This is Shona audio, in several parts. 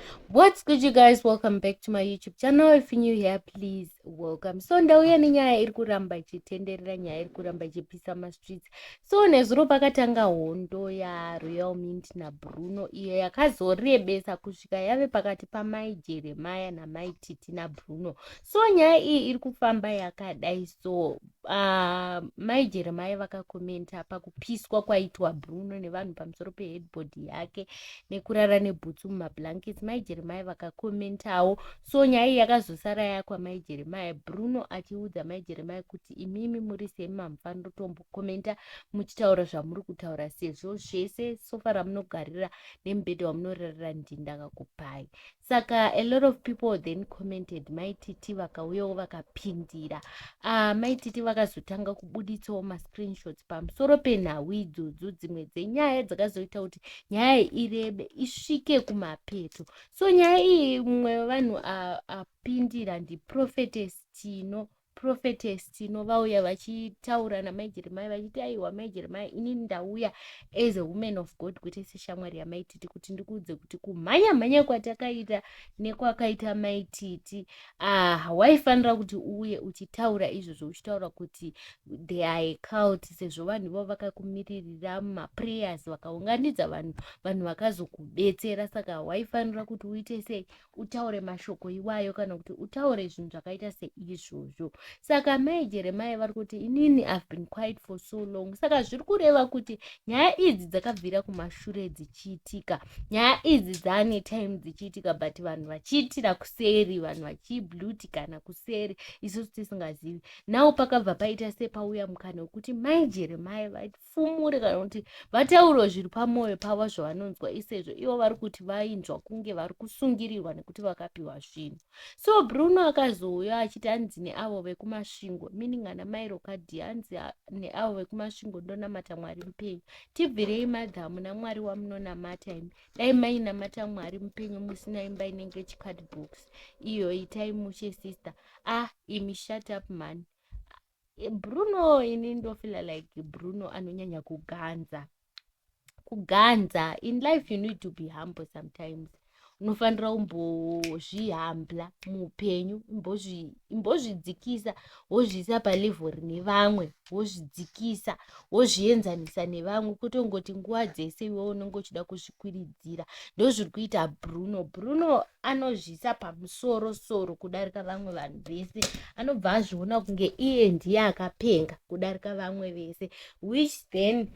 What's good, you guys? Welcome back to my YouTube channel. If you're new here, please welcome. So ndauya nenyaya iri kuramba ichitenderera, nyaya iri kuramba ichipisa streets. So nezuro pakatanga hondo ya Royal Mint naBruno iyo yakazorebesa kusvika yave pakati paMai Jeremiah naMai Titi naBruno. So nyaya iyi iri kufamba yakadai. So Mai Jeremiah vakakomenta pakupiswa kwaitwa Bruno nevanhu pamusoro peheadboard yake nekurara nebhutsu mumablankets. Mai Jeremiah vakakomentawo. So nyaya iyi yakazosara yakwamai Jeremiah, Bruno achiudza Mai Jeremiah kuti imimi muri semi mamufanira kutombokomenta muchitaura zvamuri kutaura, sezvo zvese sofa ramunogarira nemubhedha wamunorarira ndindakakupai. Saka a lot of people then commented. Mai Titi vakauyawo vakapindira. Mai Titi vakazotanga kubuditsawo mascreenshots pamusoro penhau idzodzo, dzimwe dzenyaya dzakazoita kuti nyaya irebe isvike kumapeto. So nyaya iyi mumwe wevanhu apindira Prophetess Tino vauya vachitaura naMai Jeremiah vachiti aiwa Mai Jeremiah, inini ndauya as a woman of God kwete seshamwari yaMai Titi kuti ndikuudze kuti kumhanya kwatakaita nekwakaita Mai Titi hawaifanira kuti uye uchitaura izvozvo, uchitaura kuti they are a cult, sezvo vanhu ivavo vakakumiririra mumaprayers vakaunganidza vanhu vakazokubetsera. Saka hawaifanira kuti uite sei, utaure mashoko iwayo kana kuti utaure zvinhu zvakaita seizvozvo. Saka Mai Jeremiah vari kuti inini I've been quiet for so long. Saka zviri kureva kuti nyaya idzi dzakabvira kumashure dzichiitika, nyaya idzi dzaane time dzichiitika, but vanhu vachiitira kuseri, vanhu vachiblutikana kuseri, isusu tisingazivi. Nawo pakabva paita sepauya mukana wekuti Mai Jeremiah vafumure kana kuti vataurawo zviri pamwoyo pavo zvavanonzwa, isezvo ivo vari kuti vainzwa kunge vari kusungirirwa nekuti vakapiwa zvinhu. So Bruno akazouya achiti hanzi neavo vekumasvingo, meaning ana Mai Rokadhi, hanzi neavo vekumasvingo ndonamata Mwari mupenyu. Tibvirei madha, muna Mwari wamunonamata imi. Dai mainamata Mwari mupenyu musina imba inenge chicardbox, iyo itai mushe sister. Imi shut up man. Bruno ini ndofila like Bruno anonyanya kuganza. In life you need to be humble sometimes. Unofanira kumbozvihambla muupenyu, imbozvidzikisa wozviisa palevhori nevamwe, wozvidzikisa wozvienzanisa nevamwe, kutongoti nguva dzese iwe unenge uchida kuzvikwiridzira. Ndozviri kuita Bruno anozviisa pamusoro kudarika vamwe vanhu vese, anobva azviona kunge iye ndiye akapenga kudarika vamwe vese, which then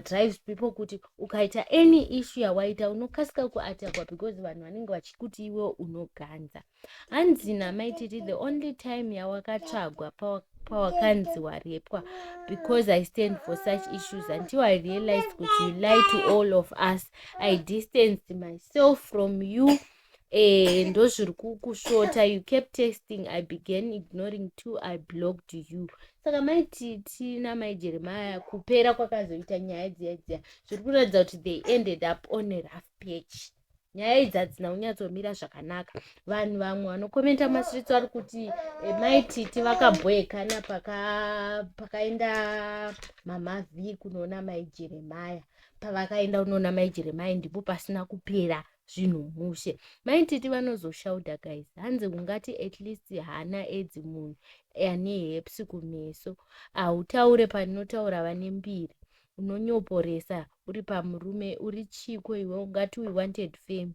drives people kuti ukaita any issue yawaita unokasika kuatakwa because vanhu vanenge vachikuti iwe unoganza. Hanzi naMai Titi the only time yawakatsvagwa pawakanzi warepwa, because I stand for such issues until I realized that you lied to all of us. I distanced myself from you. Ndozviri kushota. You kept texting, I began ignoring too, I blocked you. Saka Mai Titi naMai Jeremiah kupera kwakazoita nyaya dziya zviri kuratidza kuti they ended up on a rough patch. Nyaya idzi hadzina kunyatsomira zvakanaka. Vanhu vamwe vanokomenta masitritsi vari kuti Mai Titi vakabhoekana pakaenda mamavhi kunoona Mai Jeremiah. Pavakaenda kunoona Mai Jeremiah ndipo pasina kupera zvinhu mushe. Mai Titi vanozoshauda guys, hanzi ungati at least hana edzi munhu ane hepsi kumeso, hautaure panotaura vane mbiri, unonyoporesa uri pamurume, uri chiko iwe, ungati we wanted fame.